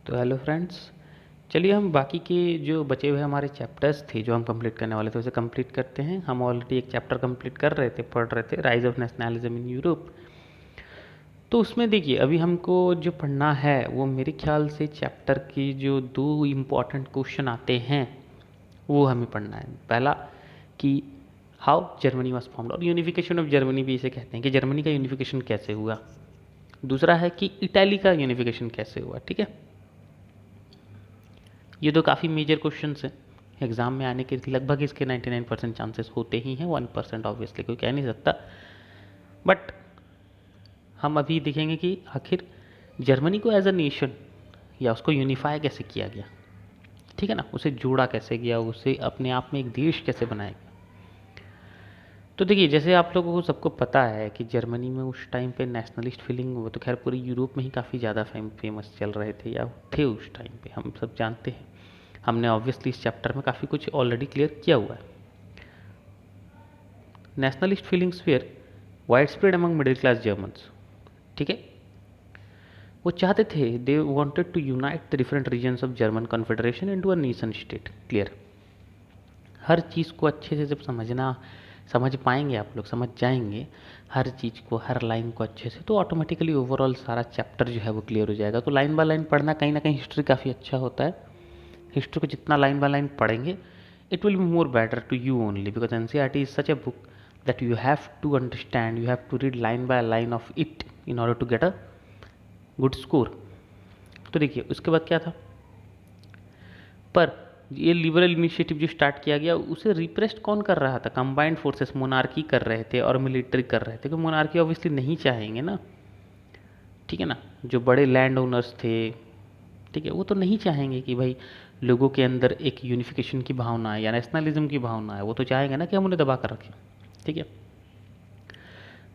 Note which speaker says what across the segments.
Speaker 1: तो hello friends, चलिए हम बाकी के जो बचे हुए हमारे चैप्टर्स थे जो हम कंप्लीट करने वाले थे उसे कंप्लीट करते हैं। हम ऑलरेडी एक चैप्टर कंप्लीट कर रहे थे, पढ़ रहे थे rise of nationalism in Europe. तो उसमें देखिए अभी हमको जो पढ़ना है वो मेरे ख्याल से चैप्टर की जो दो इम्पॉर्टेंट क्वेश्चन आते हैं वो हमें पढ़ना है। पहला कि हाउ जर्मनी वॉज फॉर्म्ड, और यूनिफिकेशन ऑफ जर्मनी भी इसे कहते हैं कि जर्मनी का यूनिफिकेशन कैसे हुआ। दूसरा है कि इटली का यूनिफिकेशन कैसे हुआ। ठीक है, ये तो काफ़ी मेजर क्वेश्चन हैं, एग्ज़ाम में आने के लगभग इसके 99% चांसेस होते ही हैं, 1% ऑब्वियसली कोई कह नहीं सकता। बट हम अभी देखेंगे कि आखिर जर्मनी को एज अ नेशन या उसको यूनिफाई कैसे किया गया, ठीक है ना, उसे जोड़ा कैसे गया, उसे अपने आप में एक देश कैसे बनाया गया। तो देखिए जैसे आप लोगों को सबको पता है कि जर्मनी में उस टाइम पे नेशनलिस्ट फीलिंग, वो तो खैर पूरे यूरोप में ही काफ़ी ज़्यादा फेमस चल रहे थे या थे उस टाइम पे, हम सब जानते हैं। हमने ऑब्वियसली इस चैप्टर में काफ़ी कुछ ऑलरेडी क्लियर किया हुआ है। Nationalist feelings were wide spread among middle class Germans. ठीक है, वो चाहते थे, they wanted to unite the different regions of German confederation into a nation state. Clear, हर चीज़ को अच्छे से जब समझ पाएंगे आप लोग, समझ जाएंगे हर चीज़ को, हर लाइन को अच्छे से, तो ऑटोमेटिकली ओवरऑल सारा चैप्टर जो है वो क्लियर हो जाएगा। तो लाइन बाय लाइन पढ़ना कहीं ना कहीं हिस्ट्री काफ़ी अच्छा होता है। हिस्ट्री को जितना लाइन बाय लाइन पढ़ेंगे it will be more better to you only, because NCERT is such a book that you have to understand, you have to read line by line of it in order to get a good score। तो देखिए उसके बाद क्या था, पर ये liberal initiative जो start किया गया उसे रिप्रेस्ड कौन कर रहा था, कंबाइंड फोर्सेस, मोनार्की कर रहे थे और मिलिट्री कर रहे थे, क्योंकि मोनार्की ऑब्वियसली नहीं चाहेंगे ना, ठीक है ना, जो बड़े लैंड ओनर्स थे, ठीक है, वो तो नहीं चाहेंगे कि भाई लोगों के अंदर एक यूनिफिकेशन की भावना है या नेशनलिज्म की भावना है, वो तो चाहेंगे ना कि हम उन्हें दबा कर रखें। ठीक है,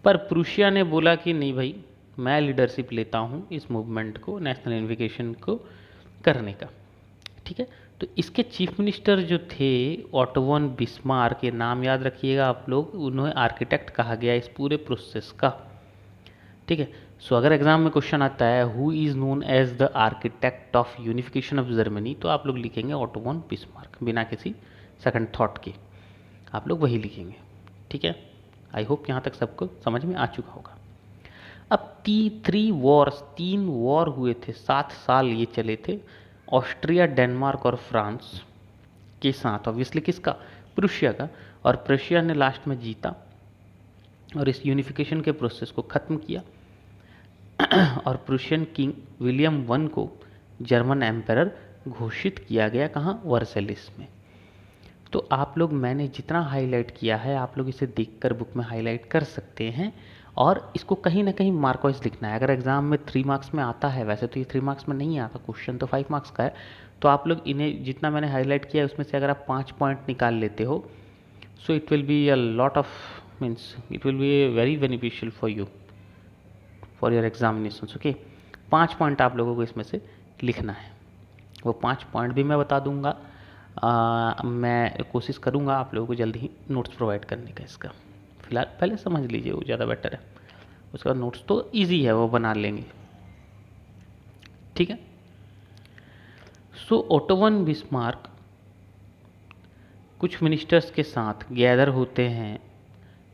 Speaker 1: पर प्रूशिया ने बोला कि नहीं भाई, मैं लीडरशिप लेता हूँ इस मूवमेंट को, नेशनल यूनिफिकेशन को करने का। ठीक है, तो इसके चीफ मिनिस्टर जो थे ऑटो वन बिस्मार्क, के नाम याद रखिएगा आप लोग, उन्हें आर्किटेक्ट कहा गया इस पूरे प्रोसेस का। ठीक है, सो अगर एग्जाम में क्वेश्चन आता है who is known as the architect of unification of Germany, तो आप लोग लिखेंगे ऑटो वन बिस्मार्क, बिना किसी सेकंड थॉट के आप लोग वही लिखेंगे। ठीक है, आई होप यहाँ तक सबको समझ में आ चुका होगा। अब तीन वॉर हुए थे, 7 साल ये चले थे, ऑस्ट्रिया, डेनमार्क और फ्रांस के साथ, ऑब्वियसली किसका, प्रूशिया का, और प्रूशिया ने लास्ट में जीता और इस यूनिफिकेशन के प्रोसेस को ख़त्म किया और प्रूशियन किंग विलियम वन को जर्मन एम्परर घोषित किया गया, कहाँ, वर्सेलिस में। तो आप लोग, मैंने जितना हाईलाइट किया है आप लोग इसे देखकर बुक में हाईलाइट कर सकते हैं, और इसको कहीं ना कहीं मार्क वाइज लिखना है। अगर एग्जाम में 3 मार्क्स में आता है, वैसे तो ये 3 मार्क्स में नहीं आता, क्वेश्चन तो 5 मार्क्स का है, तो आप लोग इन्हें जितना मैंने हाईलाइट किया है उसमें से अगर आप 5 पॉइंट निकाल लेते हो, so it will be a lot of, means it will be very beneficial for your examination. Okay, 5 point आप लोगों को इसमें से लिखना है, वो 5 पॉइंट भी मैं बता दूंगा। मैं कोशिश करूंगा आप लोगों को जल्दी ही नोट्स प्रोवाइड करने का इसका, फिलहाल पहले समझ लीजिए वो ज़्यादा बेटर है, उसका नोट्स तो इजी है, वो बना लेंगे। ठीक है, सो ऑटो वन बिस्मार्क कुछ मिनिस्टर्स के साथ गैदर होते हैं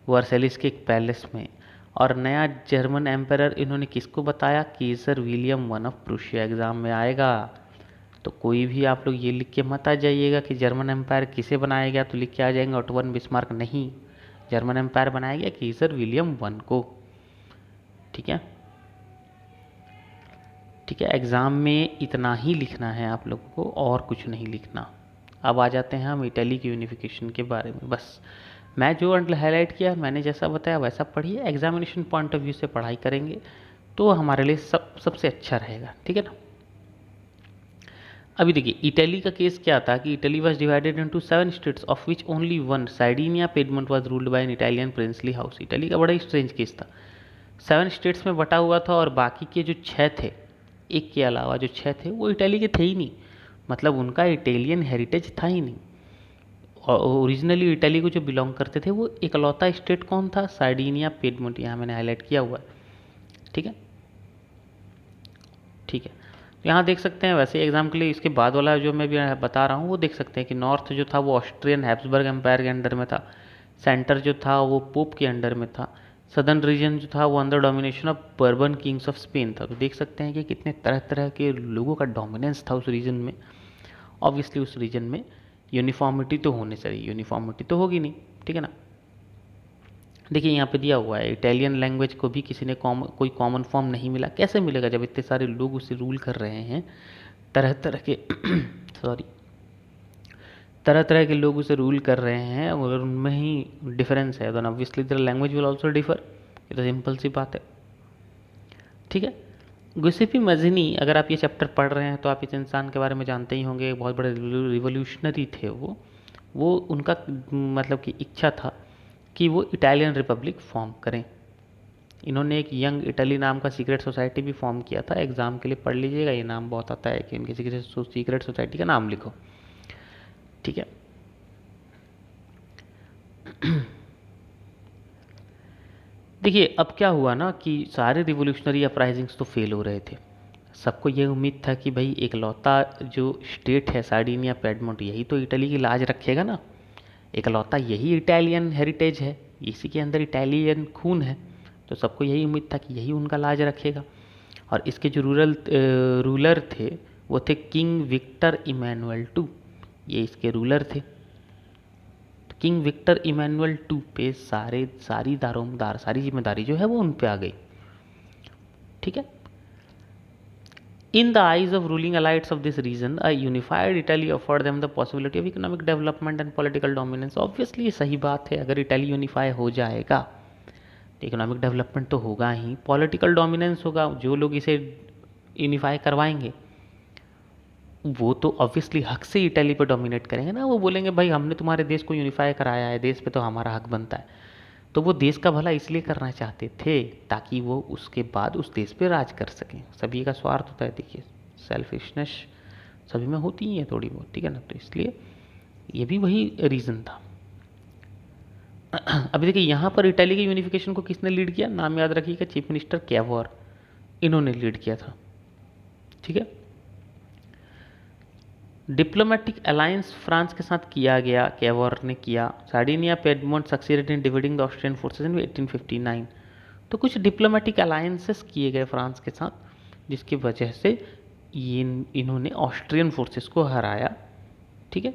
Speaker 1: वर्सेलिस के एक पैलेस में, और नया जर्मन एम्परर इन्होंने किसको बताया, kaiser William one of Prussia. Exam में आएगा तो कोई भी आप लोग ये लिख के मत आ जाइएगा कि जर्मन एम्पायर किसे बनाया गया, तो लिख के आ जाएंगे ऑटो वन बिस्मार्क, नहीं, जर्मन एम्पायर बनाया गया केसर विलियम वन को। ठीक है, ठीक है, एग्ज़ाम में इतना ही लिखना है आप लोगों को, और कुछ नहीं लिखना। अब आ जाते हैं हम इटली की यूनिफिकेशन के बारे में। बस मैं जो हाईलाइट किया, मैंने जैसा बताया वैसा पढ़िए, एग्जामिनेशन पॉइंट ऑफ व्यू से पढ़ाई करेंगे तो हमारे लिए सबसे अच्छा रहेगा। ठीक है ना। अभी देखिए इटली का केस क्या था कि Italy was divided into 7 states of which only one, Sardinia Piedmont was ruled by an Italian princely house. Italy का बड़ा स्ट्रेंज केस था, 7 स्टेट्स में बटा हुआ था, और बाकी के जो 6 थे, एक के अलावा जो 6 थे वो इटली के थे ही नहीं, मतलब उनका इटालियन हेरिटेज था ही नहीं। और ओरिजिनली इटली को जो बिलोंग करते थे वो इकलौता स्टेट कौन था, साइडिनिया पेडमोंट, यहाँ मैंने हाईलाइट किया हुआ है। ठीक है, ठीक है, तो यहाँ देख सकते हैं, वैसे एग्जाम के लिए इसके बाद वाला जो मैं भी बता रहा हूँ वो देख सकते हैं कि नॉर्थ जो था वो ऑस्ट्रियन हैब्सबर्ग एम्पायर के अंडर में था, सेंटर जो था वो पोप के अंडर में था, सदर्न रीजन जो था वो under domination of bourbon Kings of Spain था। तो देख सकते हैं कि कितने तरह तरह के लोगों का डोमिनेंस था उस रीजन में। ऑब्वियसली उस रीजन में यूनिफॉर्मिटी तो होने चाहिए, यूनिफॉर्मिटी तो होगी नहीं, ठीक है ना। देखिए यहाँ पे दिया हुआ है, इटालियन लैंग्वेज को भी किसी ने कोई कॉमन फॉर्म नहीं मिला। कैसे मिलेगा जब इतने सारे लोग उसे रूल कर रहे हैं, तरह तरह के सॉरी तरह तरह के लोग उसे रूल कर रहे हैं और उनमें ही डिफरेंस है, then obviously the language will also differ. ये तो सिंपल सी बात है, ठीक है। गुसेपी मज़नी, अगर आप ये चैप्टर पढ़ रहे हैं तो आप इस इंसान के बारे में जानते ही होंगे, बहुत बड़े रिवोल्यूशनरी थे वो उनका मतलब कि इच्छा था कि वो इटालियन रिपब्लिक फॉर्म करें। इन्होंने एक यंग इटली नाम का सीक्रेट सोसाइटी भी फॉर्म किया था। एग्ज़ाम के लिए पढ़ लीजिएगा, ये नाम बहुत आता है कि इनके सीक्रेट सोसाइटी का नाम लिखो, ठीक है। देखिए अब क्या हुआ ना कि सारे रिवोल्यूशनरी अपराइजिंग्स तो फेल हो रहे थे। सबको ये उम्मीद था कि भाई एकलौता जो स्टेट है सार्डिनिया पेडमोंट, यही तो इटली की लाज रखेगा ना, एकलौता यही इटालियन हेरिटेज है, इसी के अंदर इटालियन खून है। तो सबको यही उम्मीद था कि यही उनका लाज रखेगा। और इसके जो रूलर थे वो थे किंग विक्टर इमैनुअल टू, ये इसके रूलर थे। तो किंग विक्टर इमैनुअल टू पे सारी जिम्मेदारी जो है वो उन पे आ गई, ठीक है। In the eyes of ruling elites of this region, a unified Italy offered them the possibility of economic development and political dominance. Obviously ये सही बात है, अगर इटली यूनिफाई हो जाएगा तो इकोनॉमिक डेवलपमेंट तो होगा ही, पॉलिटिकल डोमिनेंस होगा। जो लोग इसे यूनिफाई करवाएंगे वो तो ऑब्वियसली हक से इटली पे डोमिनेट करेंगे ना, वो बोलेंगे भाई हमने तुम्हारे देश को यूनिफाई कराया है, देश पे तो हमारा हक बनता है। तो वो देश का भला इसलिए करना चाहते थे ताकि वो उसके बाद उस देश पे राज कर सकें। सभी का स्वार्थ होता है, देखिए सेल्फिशनेस सभी में होती ही है थोड़ी बहुत, ठीक है ना। तो इसलिए ये भी वही रीज़न था। अभी देखिए यहाँ पर इटली के यूनिफिकेशन को किसने लीड किया, नाम याद रखिएगा, चीफ मिनिस्टर कैवोर, इन्होंने लीड किया था, ठीक है। डिप्लोमेटिक अलायंस फ्रांस के साथ किया गया, कैवोर ने किया। Sardinia Piedmont succeeded in dividing the Austrian forces in 1859। तो कुछ डिप्लोमेटिक अलायंसेस किए गए फ्रांस के साथ, जिसकी वजह से ये इन्होंने ऑस्ट्रियन फोर्सेस को हराया, ठीक है।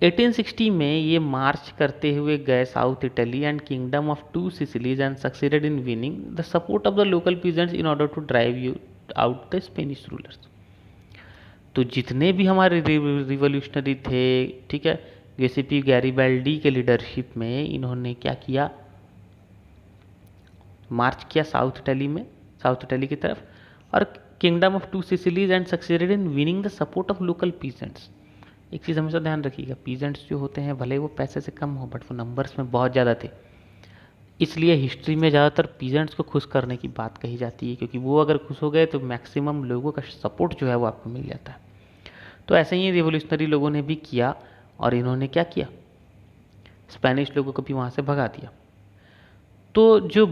Speaker 1: 1860 में ये मार्च करते हुए गए south Italy and kingdom of two Sicilies and succeeded in winning the support of the local peasants in order to drive you out the Spanish rulers. तो जितने भी हमारे रिवोल्यूशनरी थे, ठीक है, गिउसेपी गैरिबाल्डी के लीडरशिप में इन्होंने क्या किया, मार्च किया साउथ इटली की तरफ, और kingdom of two Sicilies and succeeded in winning the support of local peasants. एक चीज़ हमेशा ध्यान रखिएगा, पीजेंट्स जो होते हैं भले वो पैसे से कम हो बट वो नंबर्स में बहुत ज़्यादा थे, इसलिए हिस्ट्री में ज़्यादातर पीजेंट्स को खुश करने की बात कही जाती है, क्योंकि वो अगर खुश हो गए तो मैक्सिमम लोगों का सपोर्ट जो है वो आपको मिल जाता है। तो ऐसे ही रिवोल्यूशनरी लोगों ने भी किया और इन्होंने क्या किया, स्पेनिश लोगों को भी वहाँ से भगा दिया। तो जो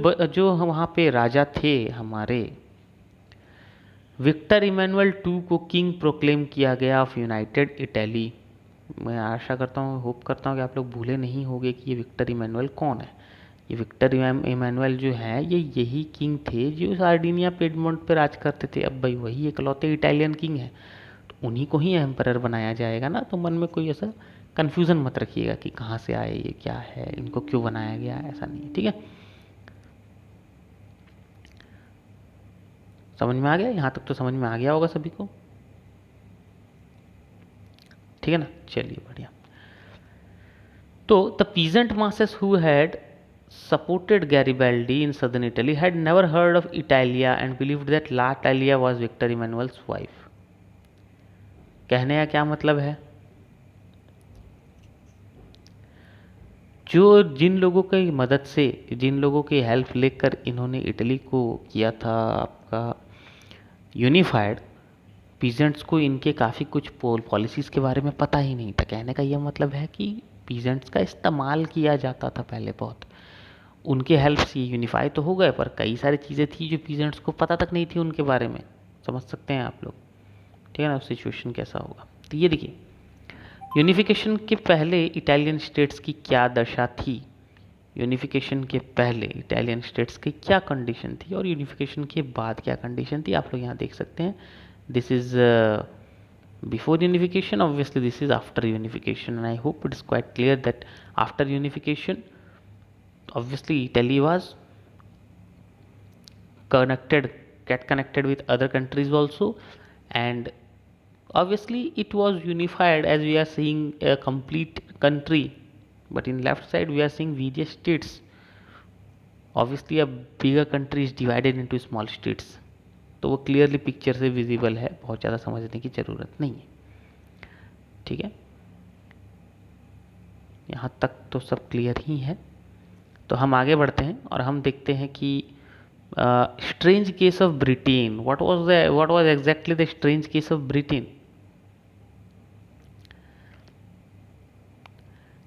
Speaker 1: वहाँ पे राजा थे हमारे, विक्टर इमैनुअल टू को किंग प्रोक्लेम किया गया ऑफ यूनाइटेड इटली। मैं आशा करता हूँ, होप करता हूँ कि आप लोग भूले नहीं होंगे कि ये विक्टर इमैनुअल कौन है। ये विक्टर इमैनुअल जो है ये यही किंग थे जो सार्डिनिया पेडमोंट पे राज करते थे। अब भाई वही इकलौते इटालियन किंग है, तो उन्हीं को ही एम्परर बनाया जाएगा ना। तो मन में कोई ऐसा कन्फ्यूज़न मत रखिएगा कि कहाँ से आए, ये क्या है, इनको क्यों बनाया गया, ऐसा नहीं है, ठीक है। समझ में आ गया, यहाँ तक तो समझ में आ गया होगा सभी को, ठीक है ना। चलिए बढ़िया। तो the peasant masses who had supported Garibaldi in southern Italy had never heard of Italia and believed that La Italia was Victor Emmanuel's wife। कहने का क्या मतलब है, जो जिन लोगों की मदद से, जिन लोगों की हेल्प लेकर इन्होंने इटली को किया था आपका यूनिफाइड, पीजेंट्स को इनके काफ़ी कुछ पॉलिसीज़ के बारे में पता ही नहीं था। कहने का यह मतलब है कि पीजेंट्स का इस्तेमाल किया जाता था पहले बहुत, उनके हेल्प से ये यूनिफाई तो हो गए, पर कई सारी चीज़ें थी जो पीजेंट्स को पता तक नहीं थी उनके बारे में। समझ सकते हैं आप लोग, ठीक है ना, सिचुएशन कैसा होगा। तो ये देखिए, यूनिफिकेशन के पहले इटालियन स्टेट्स की क्या दशा थी, यूनिफिकेशन के पहले इटालियन स्टेट्स की क्या कंडीशन थी और यूनिफिकेशन के बाद क्या कंडीशन थी, आप लोग यहाँ देख सकते हैं। This is before unification, obviously this is after unification, and I hope it is quite clear that after unification obviously Italy was connected, get connected with other countries also, and obviously it was unified as we are seeing a complete country, but in left side we are seeing various states. Obviously a bigger country is divided into small states, तो वो clearly picture से visible है, बहुत ज़्यादा समझने की ज़रूरत नहीं है, ठीक है। यहाँ तक तो सब क्लियर ही है। तो हम आगे बढ़ते हैं और हम देखते हैं कि strange case of Britain, what was exactly the strange case of Britain.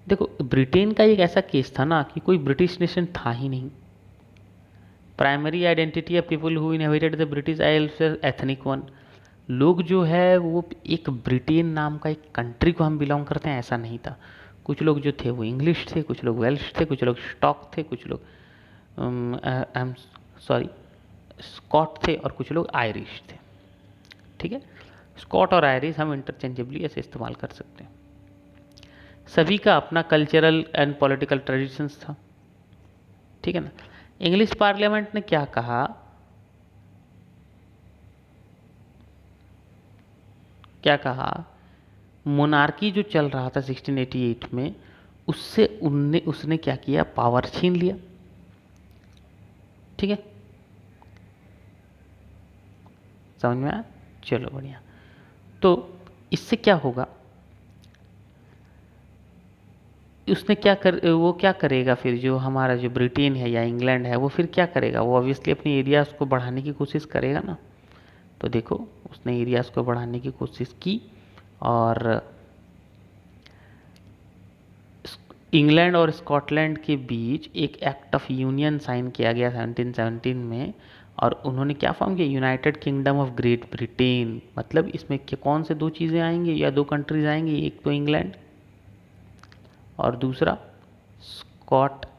Speaker 1: देखो, ब्रिटेन का एक ऐसा केस था ना कि कोई ब्रिटिश नेशन था ही नहीं। Primary identity of people who inherited the British Isles ethnic one, लोग जो है वो एक ब्रिटेन नाम का एक कंट्री को हम बिलोंग करते हैं ऐसा नहीं था। कुछ लोग जो थे वो इंग्लिश थे, कुछ लोग वेल्श थे, कुछ लोग स्टॉक थे, कुछ लोग स्कॉट थे और कुछ लोग आयरिश थे, ठीक है। स्कॉट और आयरिश हम इंटरचेंजेबली ऐसे इस्तेमाल कर सकते हैं। सभी का अपना कल्चरल एंड पॉलिटिकल ट्रेडिशंस था, ठीक है ना। इंग्लिश पार्लियामेंट ने क्या कहा, मोनार्की जो चल रहा था 1688 में, उससे उसने क्या किया, पावर छीन लिया, ठीक है। समझ में आया, चलो बढ़िया। तो इससे क्या होगा, वो क्या करेगा फिर, जो हमारा जो ब्रिटेन है या इंग्लैंड है वो फिर क्या करेगा, वो ऑब्वियसली अपनी एरियाज़ को बढ़ाने की कोशिश करेगा ना। तो देखो, उसने एरियाज़ को बढ़ाने की कोशिश की और इंग्लैंड और स्कॉटलैंड के बीच एक एक्ट ऑफ यूनियन साइन किया गया 1717 में, और उन्होंने क्या फॉर्म किया, United kingdom of great Britain. मतलब इसमें कौन से दो चीज़ें आएंगी या दो कंट्रीज आएंगी, एक तो इंग्लैंड और दूसरा स्कॉटलैंड।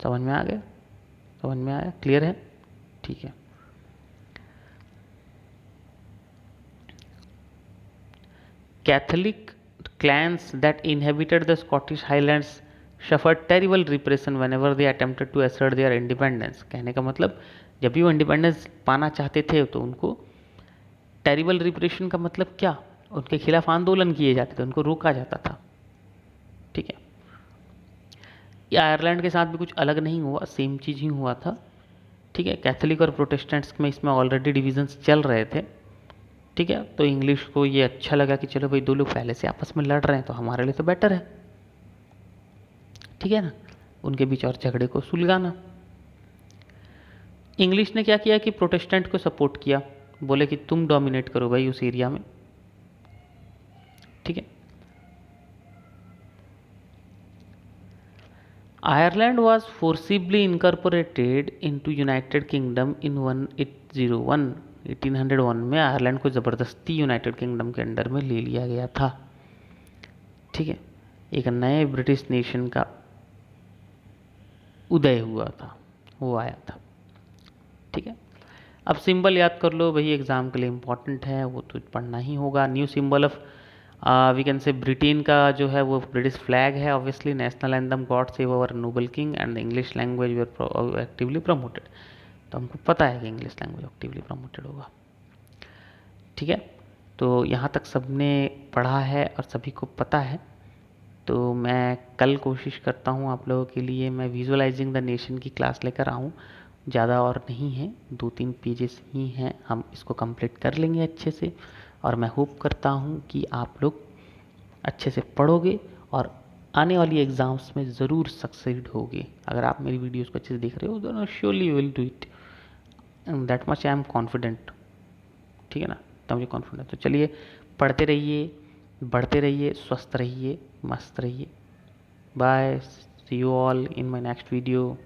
Speaker 1: समझ में आ गया, समझ में आया, क्लियर है, ठीक है। Catholic clans that inhabited the Scottish Highlands suffered terrible repression whenever they attempted to assert their independence। कहने का मतलब, जब भी वो इंडिपेंडेंस पाना चाहते थे तो उनको टेरिबल रिप्रेशन का मतलब क्या, उनके खिलाफ आंदोलन किए जाते थे, उनको रोका जाता था, ठीक है। ये आयरलैंड के साथ भी कुछ अलग नहीं हुआ, सेम चीज़ ही हुआ था, ठीक है। कैथोलिक और प्रोटेस्टेंट्स में इसमें ऑलरेडी डिविजन्स चल रहे थे, ठीक है। तो इंग्लिश को ये अच्छा लगा कि चलो भाई, दो लोग पहले से आपस में लड़ रहे हैं तो हमारे लिए तो बेटर है, ठीक है ना, उनके बीच और झगड़े को सुलझाना। इंग्लिश ने क्या किया कि प्रोटेस्टेंट को सपोर्ट किया, बोले कि तुम डोमिनेट करो भाई उस एरिया में, ठीक है। Ireland was forcibly incorporated into United Kingdom in 1801 में आयरलैंड को ज़बरदस्ती यूनाइटेड किंगडम के अंडर में ले लिया गया था, ठीक है। एक नए ब्रिटिश नेशन का उदय हुआ था, वो आया था, ठीक है। अब सिंबल याद कर लो भाई, एग्जाम के लिए इंपॉर्टेंट है, वो तो पढ़ना ही होगा। New symbol of we can say Britain का जो है वो ब्रिटिश फ्लैग है, obviously. National anthem God save our noble king and the English language were actively promoted. तो हमको पता है कि इंग्लिश लैंग्वेज एक्टिवली प्रमोटेड होगा, ठीक है। तो यहाँ तक सबने पढ़ा है और सभी को पता है। तो मैं कल कोशिश करता हूँ आप लोगों के लिए, मैं विजुअलाइजिंग द नेशन की क्लास लेकर आऊँ, ज़्यादा और नहीं है, 2-3 पेजेस ही हैं, हम इसको कंप्लीट कर लेंगे अच्छे से। और मैं होप करता हूँ कि आप लोग अच्छे से पढ़ोगे और आने वाली एग्ज़ाम्स में ज़रूर सक्सीड होगे। अगर आप मेरी वीडियोस को अच्छे से देख रहे हो तो surely you will do it, that much I am confident, ठीक है ना, तो मुझे कॉन्फिडेंट। तो चलिए, पढ़ते रहिए, बढ़ते रहिए, स्वस्थ रहिए, मस्त रहिए। Bye. See you all in my next video.